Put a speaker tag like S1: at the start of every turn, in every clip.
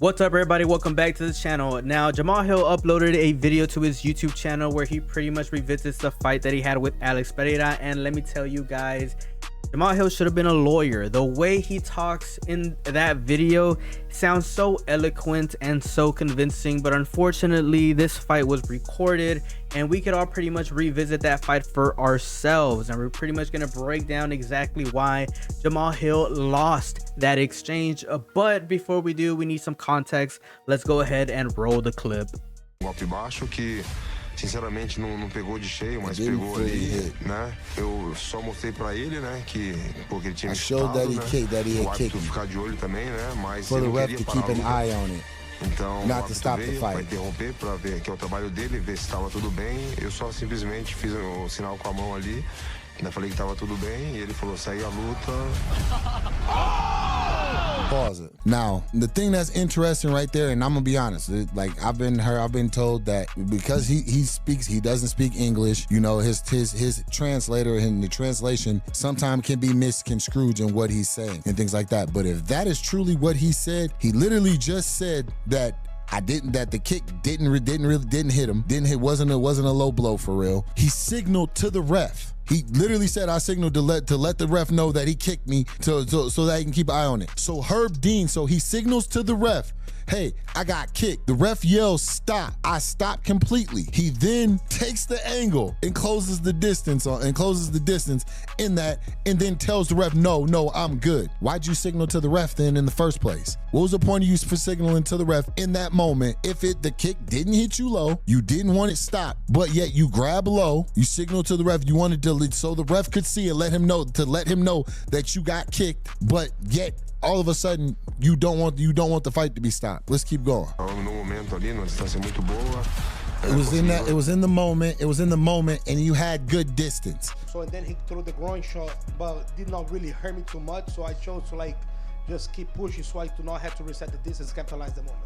S1: What's up, everybody? Welcome back to the channel. Now, Jamahal uploaded a video to his YouTube channel where he pretty much revisits the fight that he had with Alex Pereira, and let me tell you guys, Jamahal should have been a lawyer. The way he talks in that video sounds so eloquent and so convincing, but unfortunately this fight was recorded and we could all pretty much revisit that fight for ourselves, and we're pretty much going to break down exactly why Jamahal lost that exchange. But before we do, we need some context. Let's go ahead and roll the clip.
S2: Golpe baixo que sinceramente não pegou de cheio, mas pegou ali, né? Eu só mostrei pra ele, né, que porque ele tinha me chutado, né? O árbitro ficar de olho também, né? Mas ele não queria parar a luta. Então, o árbitro veio pra interromper, pra ver que é o trabalho dele, ver se estava tudo bem. Eu só simplesmente fiz o sinal com a mão ali, ainda falei que estava tudo bem, e ele falou, segue a luta.
S3: Pause it. Now, the thing that's interesting right there, and I'm gonna be honest, like I've been told that because he doesn't speak English, you know, his translator and the translation sometimes can be misconstrued in what he's saying and things like that. But if that is truly what he said, he literally just said that the kick didn't hit him, wasn't a low blow for real. He signaled to the ref. He literally said, I signaled to let the ref know that he kicked me so that he can keep an eye on it. So Herb Dean, so he signals to the ref, hey, I got kicked. The ref yells, stop. I stopped completely. He then takes the angle and closes the distance in that, and then tells the ref, no, I'm good. Why'd you signal to the ref then in the first place? What was the point of you for signaling to the ref in that moment? If the kick didn't hit you low, you didn't want it stopped, but yet you grab low, you signal to the ref, you wanted to, so the ref could see and let him know that you got kicked, but yet all of a sudden you don't want the fight to be stopped. Let's keep going. It was in the moment, and you had good distance.
S4: So and then he threw the groin shot, but did not really hurt me too much. So I chose to just keep pushing so I do not have to reset the distance, capitalize the moment.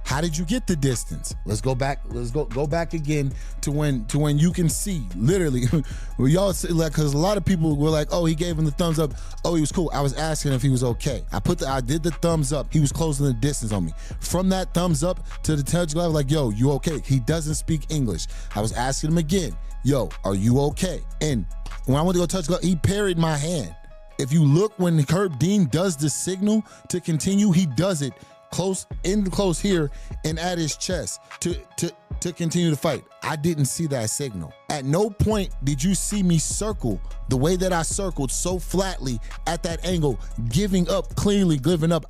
S3: How did you get the distance? Let's go back. Let's go back again to when you can see literally. Well, y'all like, because a lot of people were like, oh, he gave him the thumbs up. Oh, he was cool. I was asking if he was okay. I did the thumbs up. He was closing the distance on me. From that thumbs up to the touch glove, like, yo, you okay? He doesn't speak English. I was asking him again, yo, are you okay? And when I went to go touch glove, he parried my hand. If you look, when Herb Dean does the signal to continue, he does it close here and at his chest to continue to fight. I didn't see that signal. At no point did you see me circle the way that I circled so flatly at that angle, giving up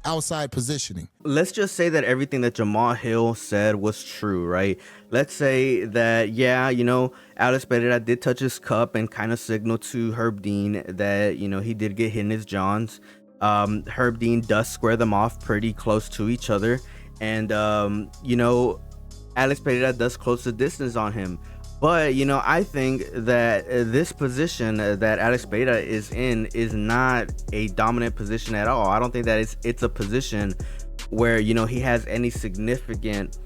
S3: outside positioning.
S1: Let's just say that everything that Jamahal said was true, right? Let's say that, yeah, you know, Alex Pereira did touch his cup and kind of signal to Herb Dean that, you know, he did get hit in his johns. Herb Dean does square them off pretty close to each other, and you know, Alex Pereira does close the distance on him. But you know, I think that this position that Alex Pereira is in is not a dominant position at all. I don't think that it's a position where, you know, he has any significant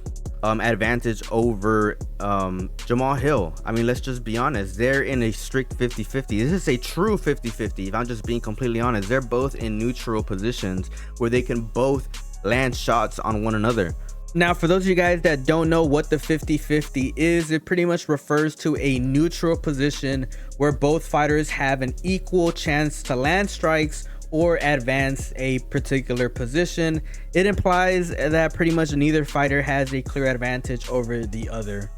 S1: advantage over Jamahal. I mean, let's just be honest, they're in a strict 50-50. This is a true 50-50. If I'm just being completely honest, they're both in neutral positions where they can both land shots on one another. Now, for those of you guys that don't know what the 50-50 is, it pretty much refers to a neutral position where both fighters have an equal chance to land strikes or advance a particular position. It implies that pretty much neither fighter has a clear advantage over the other.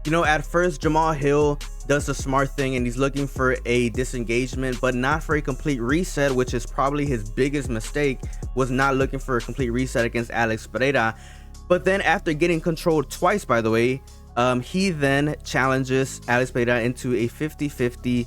S1: You know, at first Jamahal does the smart thing and he's looking for a disengagement, but not for a complete reset, which is probably his biggest mistake, was not looking for a complete reset against Alex Pereira. But then after getting controlled twice, by the way, he then challenges Alex Pereira into a 50-50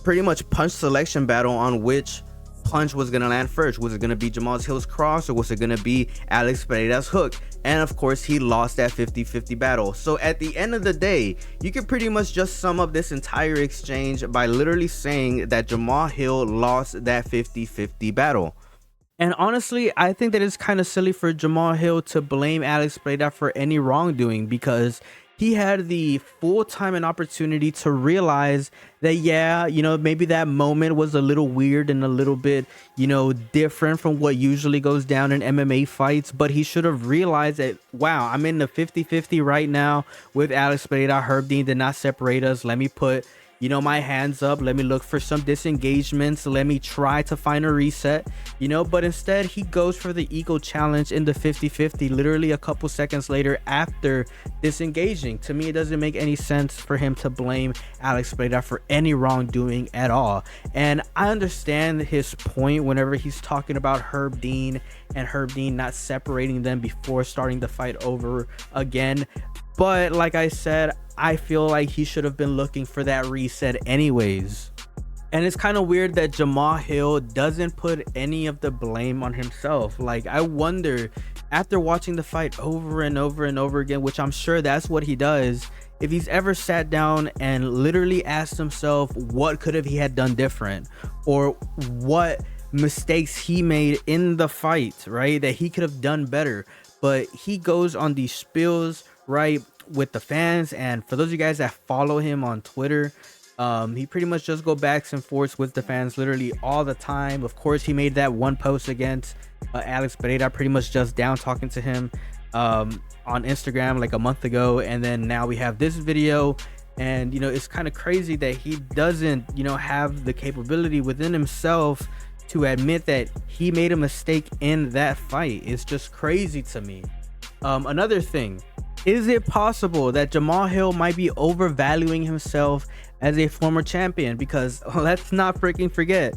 S1: pretty much punch selection battle, on which punch was gonna land first. Was it gonna be Jamahal's cross, or was it gonna be Alex Pereira's hook? And of course, he lost that 50-50 battle. So at the end of the day, you can pretty much just sum up this entire exchange by literally saying that Jamahal lost that 50-50 battle. And honestly, I think that it's kind of silly for Jamahal to blame Alex Pereira for any wrongdoing, because he had the full time and opportunity to realize that, yeah, maybe that moment was a little weird and a little bit, different from what usually goes down in MMA fights. But he should have realized that, wow, I'm in the 50-50 right now with Alex Pereira. Herb Dean did not separate us. Let me put, my hands up. Let me look for some disengagements. Let me try to find a reset, but instead he goes for the ego challenge in the 50-50 literally a couple seconds later after disengaging. To me, it doesn't make any sense for him to blame Alex Pereira for any wrongdoing at all. And I understand his point whenever he's talking about Herb Dean and Herb Dean not separating them before starting the fight over again. But like I said, I feel like he should have been looking for that reset anyways. And it's kind of weird that Jamahal doesn't put any of the blame on himself. Like, I wonder, after watching the fight over and over and over again, which I'm sure that's what he does, if he's ever sat down and literally asked himself what could have he had done different, or what mistakes he made in the fight, right, that he could have done better. But he goes on these spills, right, with the fans. And for those of you guys that follow him on Twitter, he pretty much just go backs and forths with the fans literally all the time. Of course, he made that one post against Alex Pereira, pretty much just down talking to him on Instagram like a month ago. And then now we have this video, and it's kind of crazy that he doesn't have the capability within himself to admit that he made a mistake in that fight. It's just crazy to me. Another thing, is it possible that Jamahal might be overvaluing himself as a former champion? Because let's not freaking forget,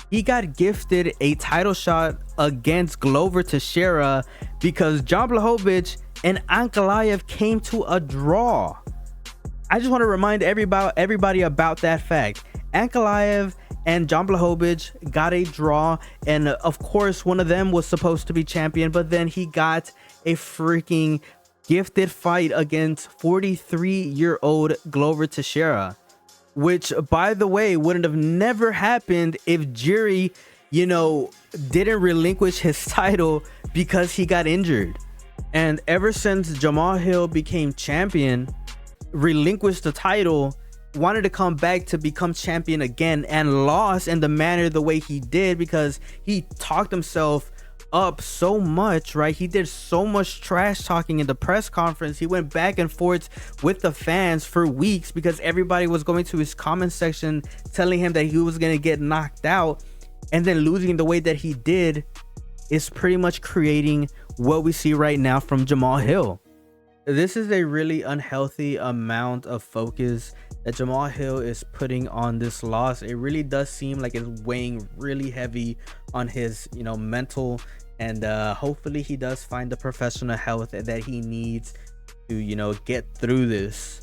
S1: he got gifted a title shot against Glover Teixeira because Jan Blachowicz and Ankalaev came to a draw. I just want to remind everybody about that fact. Ankalaev and Jan Blachowicz got a draw, and of course one of them was supposed to be champion, but then he got a freaking gifted fight against 43-year-old Glover Teixeira, which, by the way, wouldn't have never happened if Jiri, didn't relinquish his title because he got injured. And ever since Jamahal became champion, relinquished the title, wanted to come back to become champion again, and lost in the manner the way he did because he talked himself up so much, right? He did so much trash talking in the press conference. He went back and forth with the fans for weeks because everybody was going to his comment section telling him that he was going to get knocked out, and then losing the way that he did is pretty much creating what we see right now from Jamahal. This is a really unhealthy amount of focus that Jamahal is putting on this loss. It really does seem like it's weighing really heavy on his, mental, and hopefully he does find the professional health that he needs to, get through this.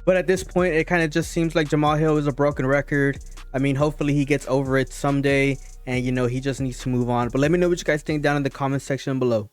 S1: But at this point, it kind of just seems like Jamahal is a broken record. I mean, hopefully he gets over it someday, and he just needs to move on. But let me know what you guys think down in the comment section below.